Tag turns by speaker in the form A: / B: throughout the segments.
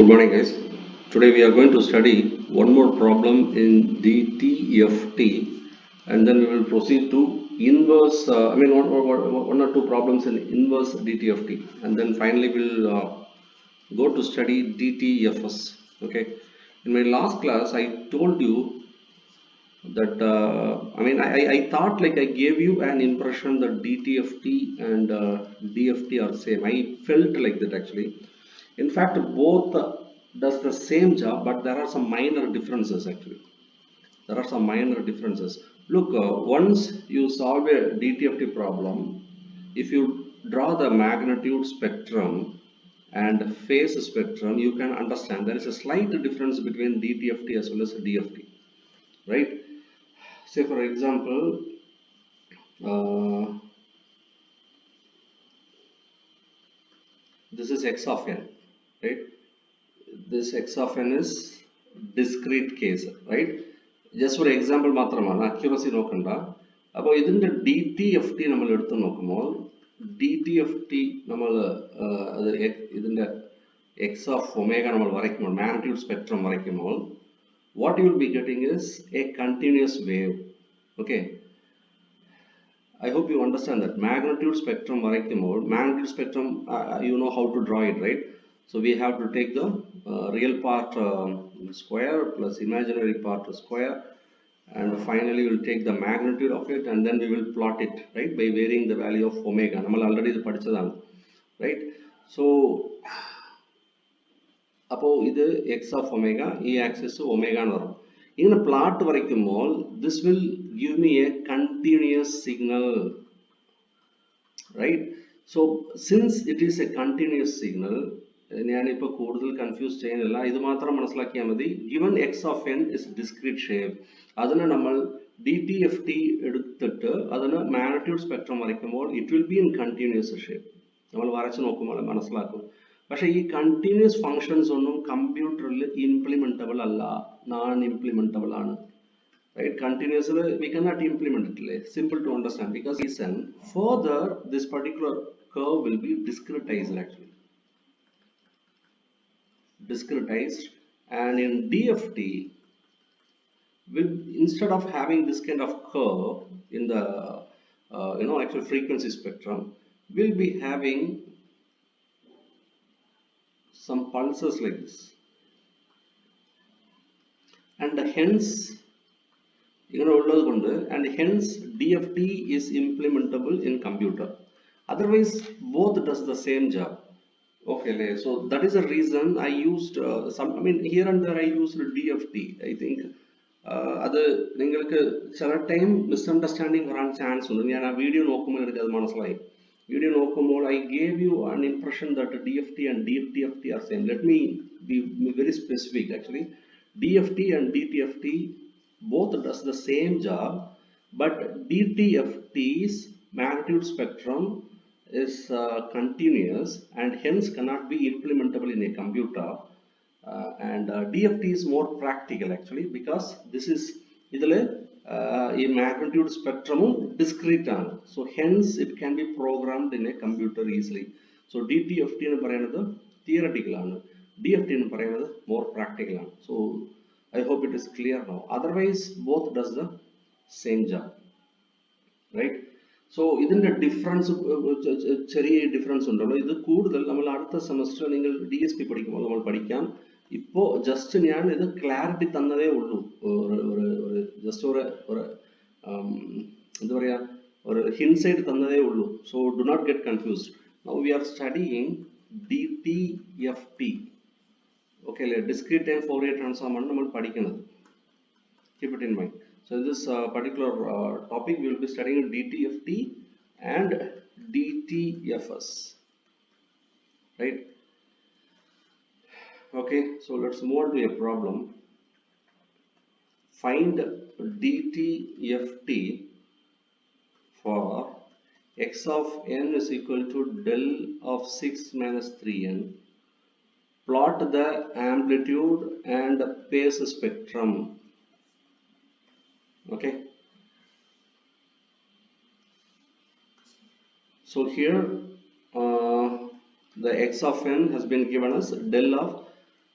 A: Good morning, guys. Today we are going to study one more problem in DTFT, and then we will proceed to inverse. One or two problems in inverse DTFT, and then finally we'll go to study DTFS. Okay. In my last class, I told you that I thought like I gave you an impression that DTFT and DFT are same. I felt like that actually. In fact, both does the same job, but there are some minor differences actually. There are some minor differences. Look, once you solve a DTFT problem, if you draw the magnitude spectrum and phase spectrum, you can understand there is a slight difference between DTFT as well as DFT, right? Say for example, this is x of n, right? This x of n is discrete case, right? Just for example, accuracy nokanda. Now, this is DTFT. DTFT x of omega magnitude spectrum. What you will be getting is a continuous wave. Okay. I hope you understand that magnitude spectrum magnitude spectrum, you know how to draw it, right? So we have to take the real part square plus imaginary part square, and finally we'll take the magnitude of it, and then we will plot it, right, by varying the value of omega. We already padichadana, right? So this x of omega, e axis omega. In a plot this will give me a continuous signal, right? So since it is a continuous signal, confused given x of n is discrete shape, DTFT magnitude spectrum it will be in continuous shape. But these continuous functions are computer implementable, non-implementable. Right? Continuous we cannot implement it. Simple to understand because reason further this particular curve will be discretized actually. Discretized, and in DFT instead of having this kind of curve in the actual frequency spectrum, we'll be having some pulses like this, and hence DFT is implementable in computer. Otherwise, both does the same job. Okay, so that is the reason I used here and there I used DFT. I think other time misunderstanding around chance. Video I gave you an impression that DFT and DTFT are same. Let me be very specific actually. DFT and DTFT both does the same job, but DTFT's magnitude spectrum is continuous and hence cannot be implementable in a computer, and DFT is more practical actually because this is a magnitude spectrum discrete, so hence it can be programmed in a computer easily. So DTFT is theoretical, DFT is more practical. So I hope it is clear now. Otherwise, both does the same job, right? So, this is the difference. Difference semester DSP just clarity hindsight. So do not get confused. Now we are studying DTFT. Okay, discrete time Fourier transform keep it in mind. So in this particular topic we will be studying DTFT and DTFS, right? Okay, so let's move on to a problem. Find DTFT for x of n is equal to del of 6 minus 3n. Plot the amplitude and phase spectrum. Okay. So here the x of n has been given as del of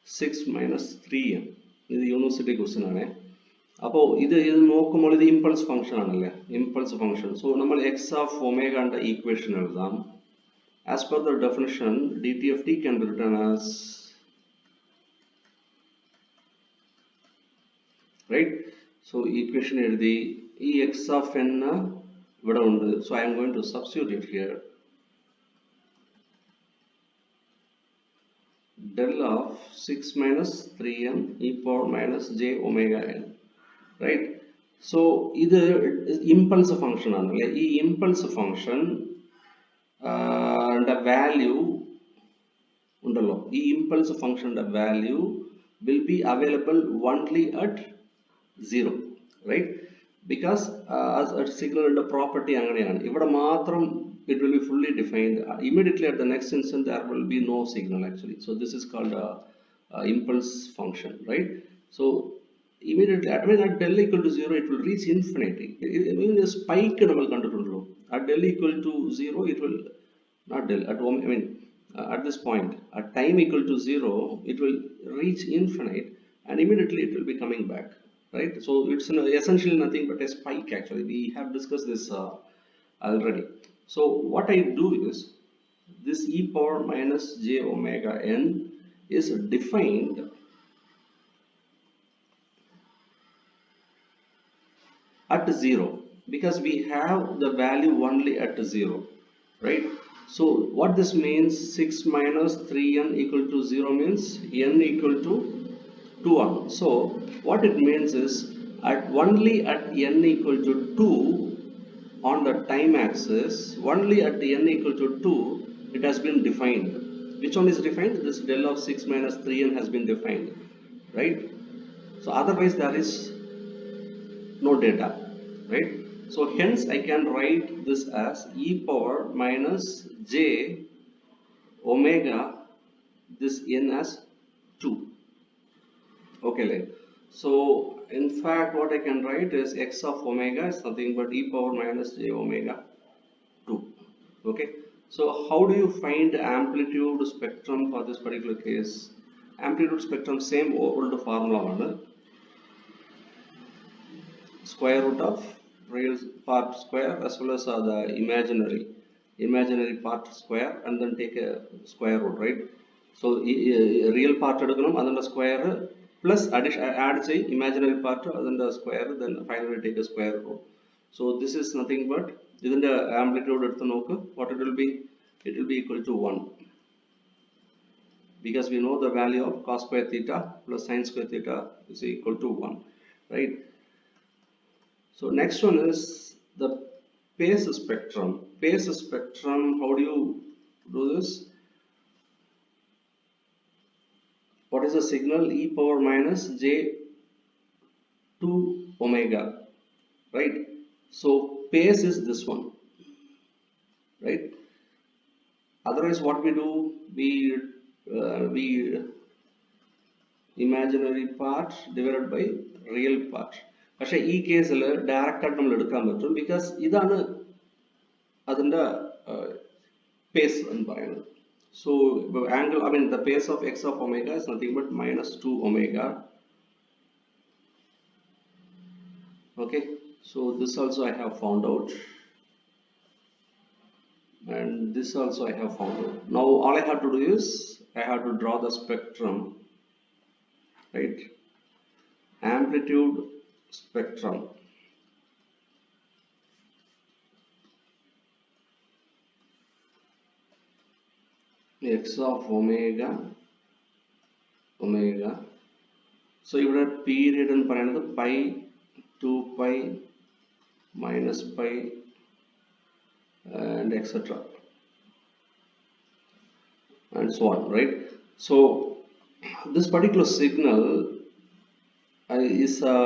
A: 6 minus 3n. This is university question. Now, this is the impulse function. Impulse function. So, we x of omega and the equation. As per the definition, dt of t can be written as, right? So, equation is the ex of n. So, I am going to substitute here. Del of 6 minus 3n e power minus j omega n, right? So, this is impulse function. Like impulse function and the value impulse function the value will be available only at 0, right? Because as a signal and a property it will be fully defined. Immediately at the next instant there will be no signal actually. So this is called a impulse function, right? So immediately at del equal to 0 it will reach infinity. I mean the spike at del equal to 0 it will not del at at this point at time equal to 0 it will reach infinite and immediately it will be coming back, right? So it's essentially nothing but a spike actually. We have discussed this already. So what I do is this e power minus j omega n is defined at 0 because we have the value only at 0, right? So what this means, 6 minus 3n equal to 0 means n equal to 2n. So what it means is only at n equal to 2 on the time axis, only at n equal to 2 it has been defined. Which one is defined? This del of 6 minus 3n has been defined, right? So otherwise there is no data, right? So hence I can write this as e power minus j omega this n as 2. Okay, like so in fact what I can write is x of omega is nothing but e power minus j omega 2. Okay, so how do you find amplitude spectrum for this particular case? Amplitude spectrum, same old formula, square root of real part square as well as the imaginary part square and then take a square root, right? So real part and then the square plus addition add say imaginary part and then the square, then finally take a square root. So this is nothing but isn't the amplitude at the what it will be? It will be equal to 1 because we know the value of cos square theta plus sin square theta is equal to 1, right? So next one is the phase spectrum. Phase spectrum, how do you do this? What is the signal? E power minus j 2 omega, right? So phase is this one, right? Otherwise what we do? We imaginary part divided by real part. പക്ഷേ ഈ കേസിൽ direct ആയിട്ട് നമ്മൾ എടുക്കാൻ പറ്റും because ഇതാണ് അതിൻ്റെ pace എന്ന് പറയുന്നത്. So angle, I mean the pace of x of omega is nothing but minus 2 omega. Okay, so this also I have found out and this also I have found out. Now all I have to do is I have to draw the spectrum, right? Amplitude spectrum. X of omega. So ഇവിടെ period എന്ന് പറയുന്നത് pi 2 pi minus pi and etc. and so on, right? So this particular signal is a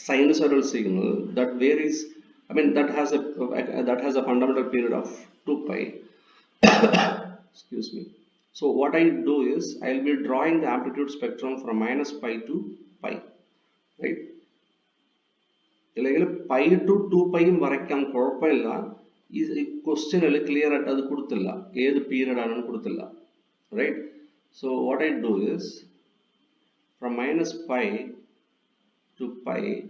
A: sinusoidal signal that varies. I mean that has a fundamental period of 2 pi. Excuse me. So what I do is I will be drawing the amplitude spectrum from minus pi to pi, right? Like pi to 2 pi വരയ്ക്കാൻ കുഴപ്പമില്ല. ഈ ക്വസ്റ്റ്യനിൽ clear ആയിട്ട് അത് കൊടുത്തില്ല, ഏത് period ആണെന്ന് കൊടുത്തില്ല, right? So what I do is from minus pi to pi,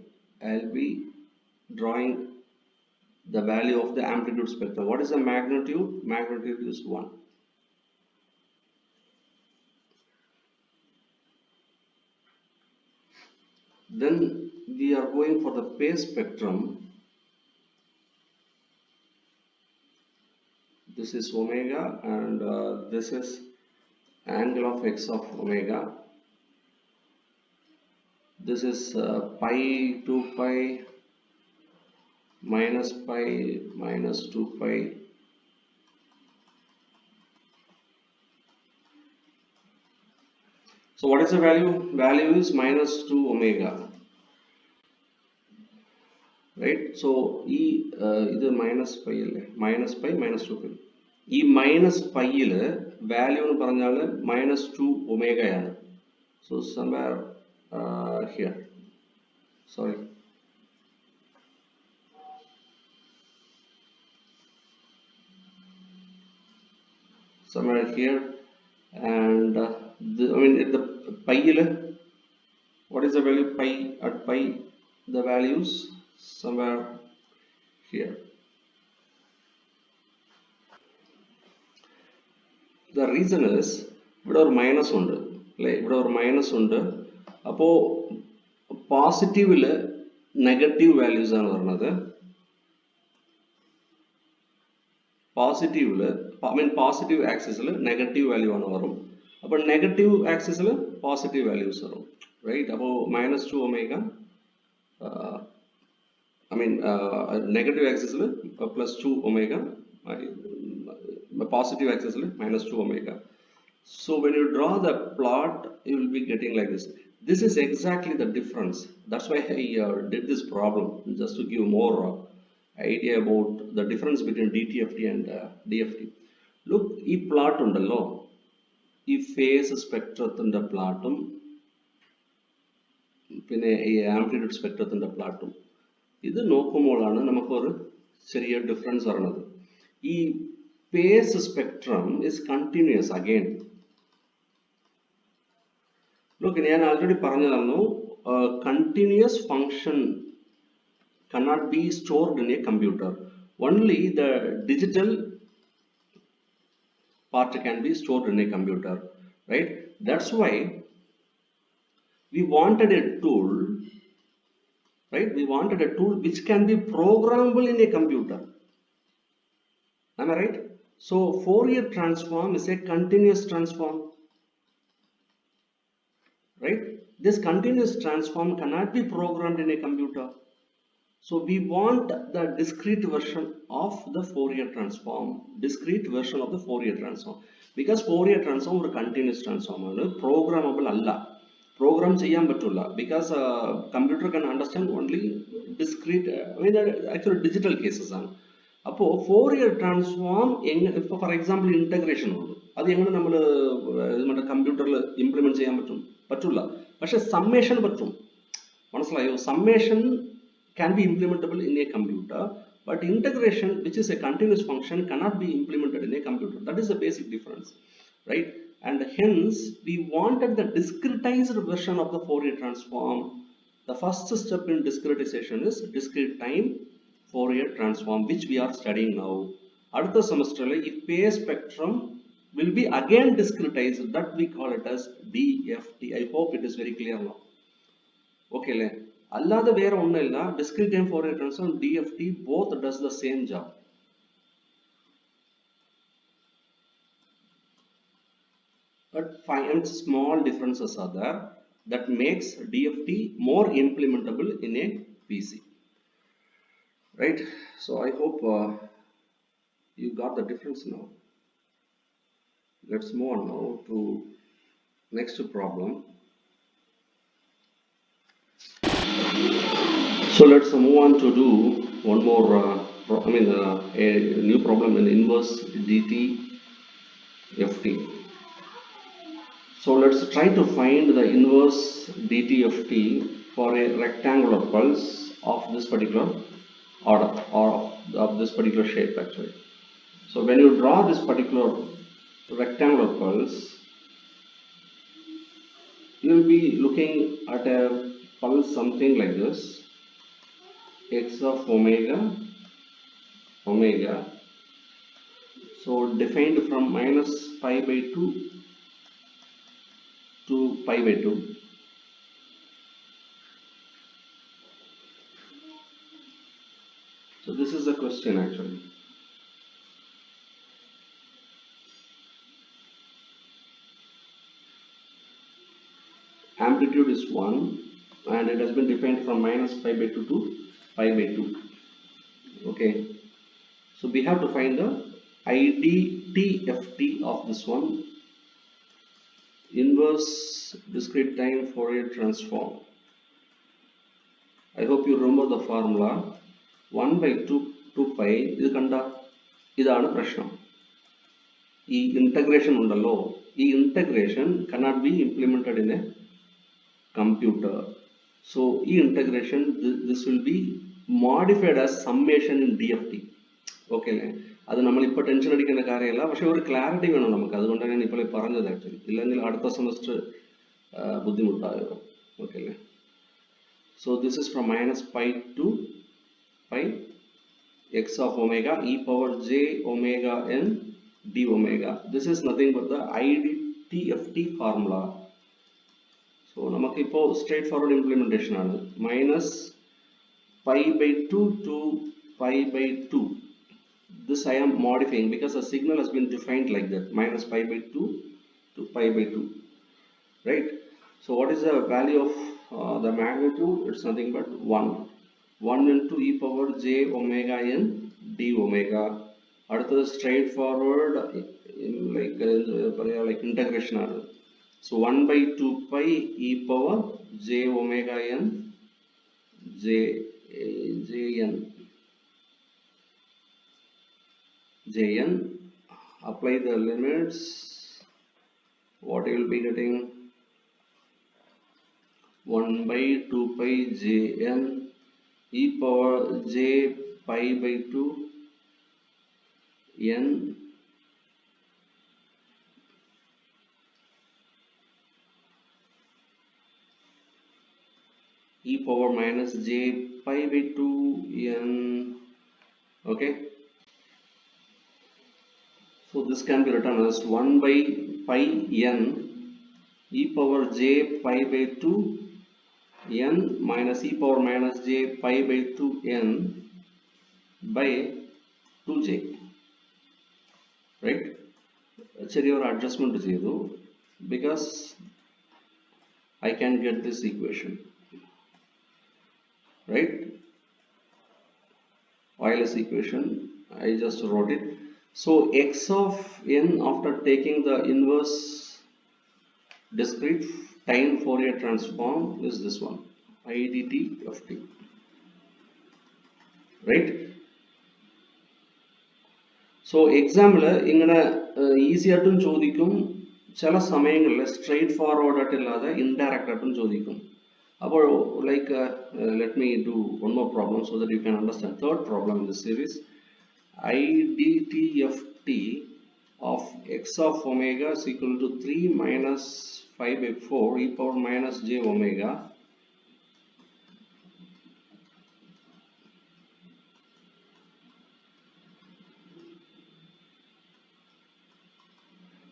A: I'll be drawing the value of the amplitude spectrum. What is the magnitude? Magnitude is 1. Then we are going for the phase spectrum. This is omega, and this is angle of x of omega. This is pi to pi minus 2 pi. So what is the value? Value is minus 2 omega. Right? So E is minus pi, minus 2 pi. E minus pi value minus 2 omega. So somewhere here. Sorry. Somewhere here, and the pi, what is the value pi at pi? The values somewhere here. The reason is ഇവിടെ ഒരു minus ഉണ്ട് അല്ലേ, ഇവിടെ ഒരു minus ഉണ്ട്. അപ്പോൾ പോസിറ്റീവില് negative values ആണ് പറഞ്ഞത്. പോസിറ്റീവില് പോസിറ്റീവ് ആക്സിസിൽ നെഗറ്റീവ് വാല്യൂ ആണ് വരും. അപ്പോൾ നെഗറ്റീവ് ആക്സിസിൽ പോസിറ്റീവ് വാല്യൂസ് വരും. റൈറ്റ്? അപ്പോൾ മൈനസ് 2 ഒമേഗ, നെഗറ്റീവ് ആക്സിസിൽ plus 2 omega, positive axis minus 2 omega. So when you draw the plot, you will be getting like this. This is exactly the difference. That's why I did this problem, just to give more idea about the difference between DTFT and DFT. Look, this plot undallo, this phase spectrathinte plot-um pinne ee amplitude spectrathinte plot-um idu nokkumbozhana namakku oru cheriya difference varanathu. Ee phase spectrum is continuous again. Look, I already പറഞ്ഞതാണ്, continuous function cannot be stored in a computer. Only the digital part can be stored in a computer, right? That's why we wanted a tool, right? We wanted a tool which can be programmable in a computer. Am I right? So Fourier transform is a continuous transform, right? This continuous transform cannot be programmed in a computer. So we want the discrete version of the Fourier transform, because Fourier transform is a continuous transform, programmable alla, program cheyyam pattulla, because computer can understand only discrete, actually digital cases ആണ്. അപ്പോൾ Fourier transform ഇപ്പോൾ for example integration ഉണ്ട്, അത് എങ്ങനെ നമ്മൾ നമ്മുടെ കമ്പ്യൂട്ടറിൽ implement ചെയ്യാൻ പറ്റില്ല. പക്ഷെ സമ്മേഷൻ പറ്റും. മനസ്സിലായോ? Summation can be implementable in a computer, but integration which is a continuous function cannot be implemented in a computer. That is the basic difference, right? And hence we wanted the discretized version of the Fourier transform. The first step in discretization is discrete time Fourier transform, which we are studying now. Adutha semester if phase spectrum will be again discretized, that we call it as DFT. I hope it is very clear now. Okay le, allada vera onna illa, discrete time Fourier transform, DFT, both does the same job. But five small differences are there that makes DFT more implementable in a PC. Right? So I hope you got the difference now. Let's move on now to next problem. So let's move on to do one more a new problem in inverse DTFT. So let's try to find the inverse DTFT for a rectangular pulse of this particular order, or of this particular shape actually. So when you draw this particular rectangular pulse, you will be looking at a pulse something like this, x of omega, so defined from minus pi by 2 to pi by 2. So this is the question actually. Amplitude is 1 and it has been defined from minus pi by 2 to pi by 2. Okay, so we have to find the IDTFT of this one, inverse discrete time Fourier transform. I hope you remember the formula 1 by 2 to pi. ഇത് കണ്ട ഇതാണ് പ്രശ്നം. ഈ integration ഉണ്ടല്ലോ, ഈ integration cannot be implemented in a computer. So ഈ integration this will be modified as summation in DFT. Okay അല്ലേ? അത് നമ്മളിപ്പോൾ ടെൻഷൻ അടിക്കേണ്ട കാര്യമല്ല, പക്ഷെ ഒരു ക്ലാരിറ്റി വേണം നമുക്ക്. അതുകൊണ്ടാണ് ഞാൻ ഇപ്പോൾ പറഞ്ഞത് ആക്ച്വലി. ഇല്ലെങ്കിൽ അടുത്ത സെമസ്റ്റർ ബുദ്ധിമുട്ടായോ. ഓക്കെ അല്ലേ? So this is from minus pi to pi x of omega e power j omega n d omega. This is nothing but the IDTFT formula. So നമുക്ക് ഇപ്പോൾ സ്ട്രേറ്റ് ഫോർവേഡ് ഇംപ്ലിമെന്റേഷൻ ആണ്. Minus pi by 2 to pi by 2. This I am modifying because the signal has been defined like that, minus pi by 2 to pi by 2, right? So what is the value of the magnitude? It's nothing but 1 into e power j omega n d omega. அடுத்தது straight forward like integration ആണ്. So 1 by 2 pi e power j omega n jn. Apply the limits. What you will be getting? 1 by 2 pi jn e power j pi by 2 n e power minus j pi by 2 n. Okay, so this can be written as 1 by pi n e power j pi by 2 n minus e power minus j pi by 2 n by 2j, right? ചെറിയൊരു adjustment ചെയ്തു because I can get this equation, right? Euler's equation, I just wrote it. So x of n after taking the inverse discrete time Fourier transform is this one, IDTFT, right? So example ഇങ്ങനെ easy ആയിട്ടും ചോദിക്കും, ചില സമയങ്ങളിൽ straight forward ആയിട്ടില്ലാതെ indirect ആയിട്ടും ചോദിക്കും. അപ്പോൾ like let me do one more problem so that you can understand. Third problem in this series, IDTFT of x of omega is equal to 3 minus 5 by 4 e power minus j omega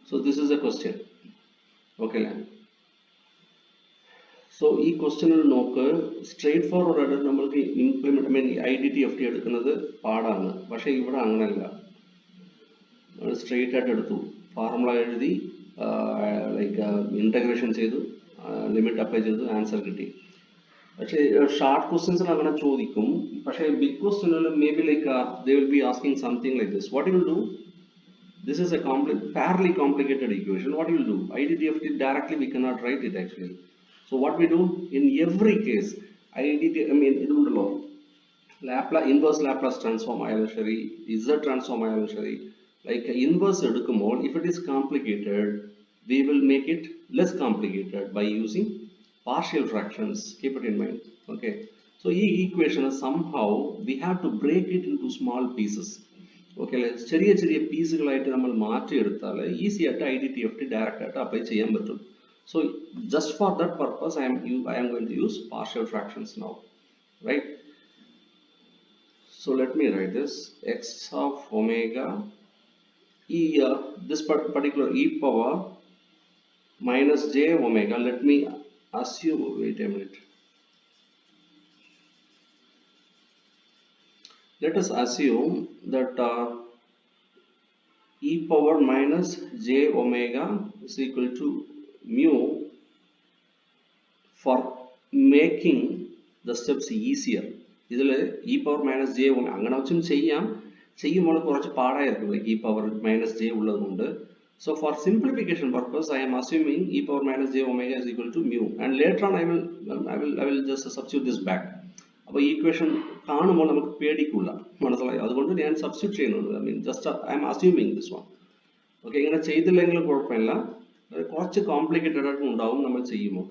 A: so this is a question. Okay, so ഈ ക്വസ്റ്റ്യനിൽ നോക്ക്, straight forward ആയിട്ട് നമ്മൾക്ക് implement IDTFT എടുക്കുന്നത് പാടാണ്. പക്ഷെ ഇവിടെ അങ്ങനല്ല, സ്ട്രേറ്റ് ആയിട്ട് എടുത്തു, ഫോർമുല എഴുതി, ലൈക്ക് ഇന്റഗ്രേഷൻ ചെയ്തു, ലിമിറ്റ് അപ്ലൈ ചെയ്തു, ആൻസർ കിട്ടി. പക്ഷേ ഷാർട്ട് ക്വസ്റ്റ്യൻസിൽ അങ്ങനെ ചോദിക്കും. പക്ഷേ ബിഗ് ക്വസ്റ്റ്യനിൽ may be like they will be asking something like this. What you will do? This is a fairly complicated equation. What you will do? IDTFT directly we cannot write it actually. So what we do in every case, Laplace inverse Laplace transform ayalashari, Z transform ayalashari, like inverse edukumol. If it is complicated, we will make it less complicated by using partial fractions. Keep it in mind. Okay. So this equation somehow we have to break it into small pieces. Okay, ചെറിയ പീസുകളായിട്ട് നമ്മൾ മാറ്റിയെടുത്താൽ easy ആയിട്ട് IDTFT direct ആയിട്ട് apply ചെയ്യാൻ പറ്റും. So just for that purpose, I am going to use partial fractions now, right? So let me write this x of omega this particular e power minus j omega. Let me assume, wait a minute, let us assume that e power minus j omega is equal to mu for making the steps easier. ഇതിൽ e power minus j omega അങ്ങനെ വെച്ചും ചെയ്യുമ്പോൾ കുറച്ച് പാടായിരിക്കും, e power minus j ഉള്ളതുകൊണ്ട്. So for simplification purpose, I am assuming e power minus j omega is equal to mu, and later on I will just substitute this back. അപ്പോൾ ഈ equation കാണുമ്പോൾ നമുക്ക് പേടിക്കില്ല, മനസ്സിലായി? അതുകൊണ്ട് ഞാൻ സബ്സ്റ്റിറ്റ്യൂട്ട് ചെയ്യുന്നുണ്ട്. I mean just I M assuming this one. Okay, ഇങ്ങനെ ചെയ്തില്ലെങ്കിലും കുഴപ്പമില്ല, കുറച്ച് കോംപ്ലിക്കേറ്റഡ് ആയിട്ട് ഉണ്ടാവും നമ്മൾ ചെയ്യുമ്പോൾ.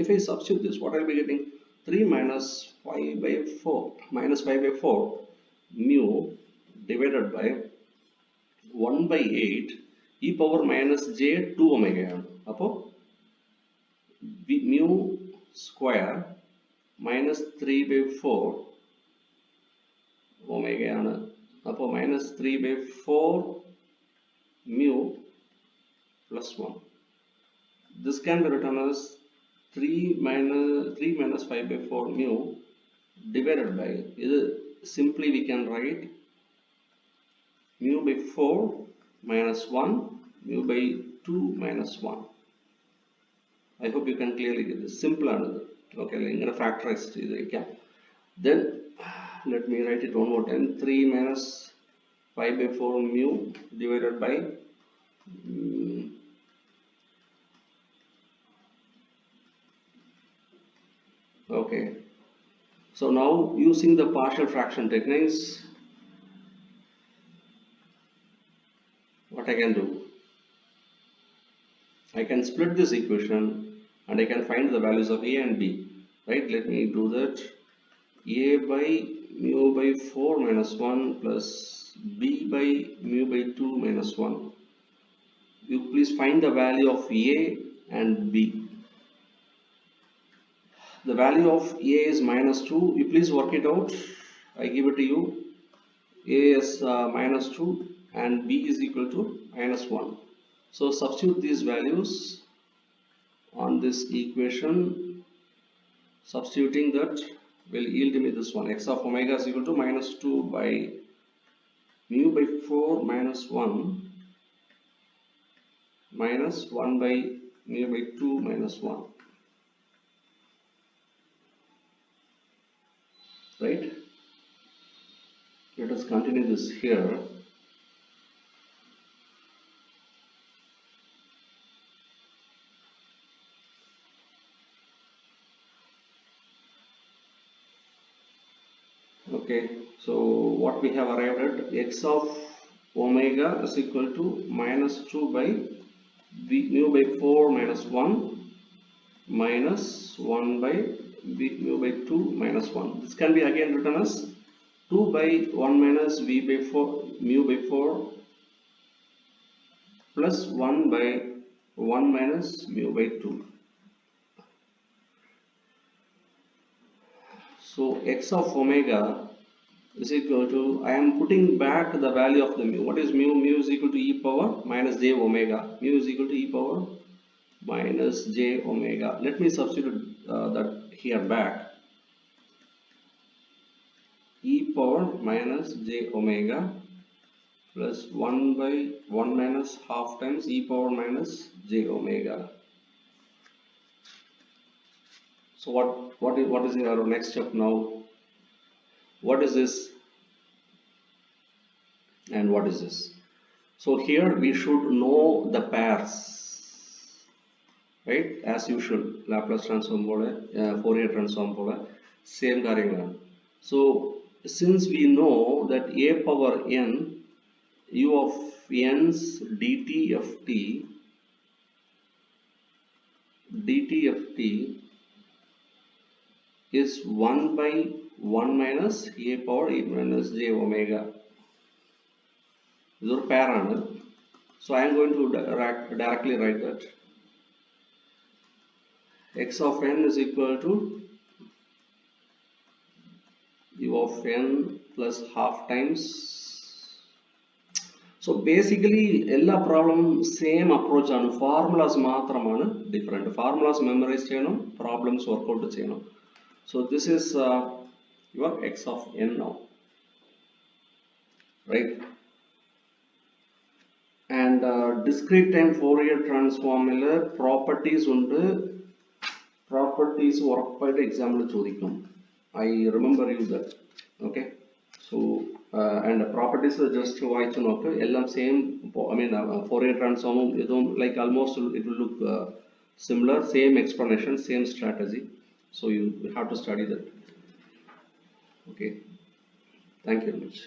A: If I substitute this, what I'll be getting? 3 minus 5 by 4 mu divided by 1 by 8 e power minus j 2 omega ആണ്. അപ്പോൾ mu square minus 3 by 4 omega ആണ്. അപ്പോൾ minus 3 by 4 mu plus 1. This can be written as 3 minus 5 by 4 mu divided by, simply we can write mu by 4 minus 1 mu by 2 minus 1. I hope you can clearly get this. Simple another. Okay, I'm going to factorize it. Then let me write it one more time. 3 minus 5 by 4 mu divided by okay. So now using the partial fraction techniques, what I can do? I can split this equation and I can find the values of a and b, right? Let me do that. A by mu by 4 minus 1 plus b by mu by 2 minus 1. You please find the value of a and b. The value of a is minus 2. You please work it out. I give it to you. A is minus 2 and b is equal to minus 1. So substitute these values on this equation. Substituting that will yield me this one. X of omega is equal to minus 2 by mu by 4 minus 1 minus 1 by mu by 2 minus 1. Right? Let us continue this here. Okay, so what we have arrived at, x of omega is equal to minus 2 by mu by 4 minus 1 minus 1 by mu by 2 minus 1. This can be again written as 2 by 1 minus v by 4 mu by 4 plus 1 by 1 minus mu by 2. So x of omega is equal to, I am putting back the value of the mu. What is mu? Mu is equal to e power minus j omega. Mu is equal to e power minus j omega. Let me substitute that here back. E power minus j omega plus 1 by 1 minus half times e power minus j omega. So what is our next step now? What is this and what is this? So here we should know the pairs, right? As usual, Laplace transform Fourier transform same കാര്യങ്ങളാണ്. So since we know that a power n u of n's dt of t is 1 by 1 minus a power e minus j omega. This is a pair. So I am going to directly write that x of n is equal to u of n plus half times. So basically எல்லா problem same approach ആണ്, formulas மாத்திரമാണ് different. Formulas memorize ചെയ്യணும், problems work out ചെയ്യணும். So this is your x of n now, right? And discrete time Fourier transform properties ഉണ്ട്, properties ഉറപ്പായിട്ട് എക്സാമിൽ ചോദിക്കും. I remember you that. Okay, so and properties just വായിച്ചു നോക്ക്, എല്ലാം same. I mean Fourier transform ഇതും like almost it will look similar, same explanation, same strategy. So you have to study that. Okay, thank you very much.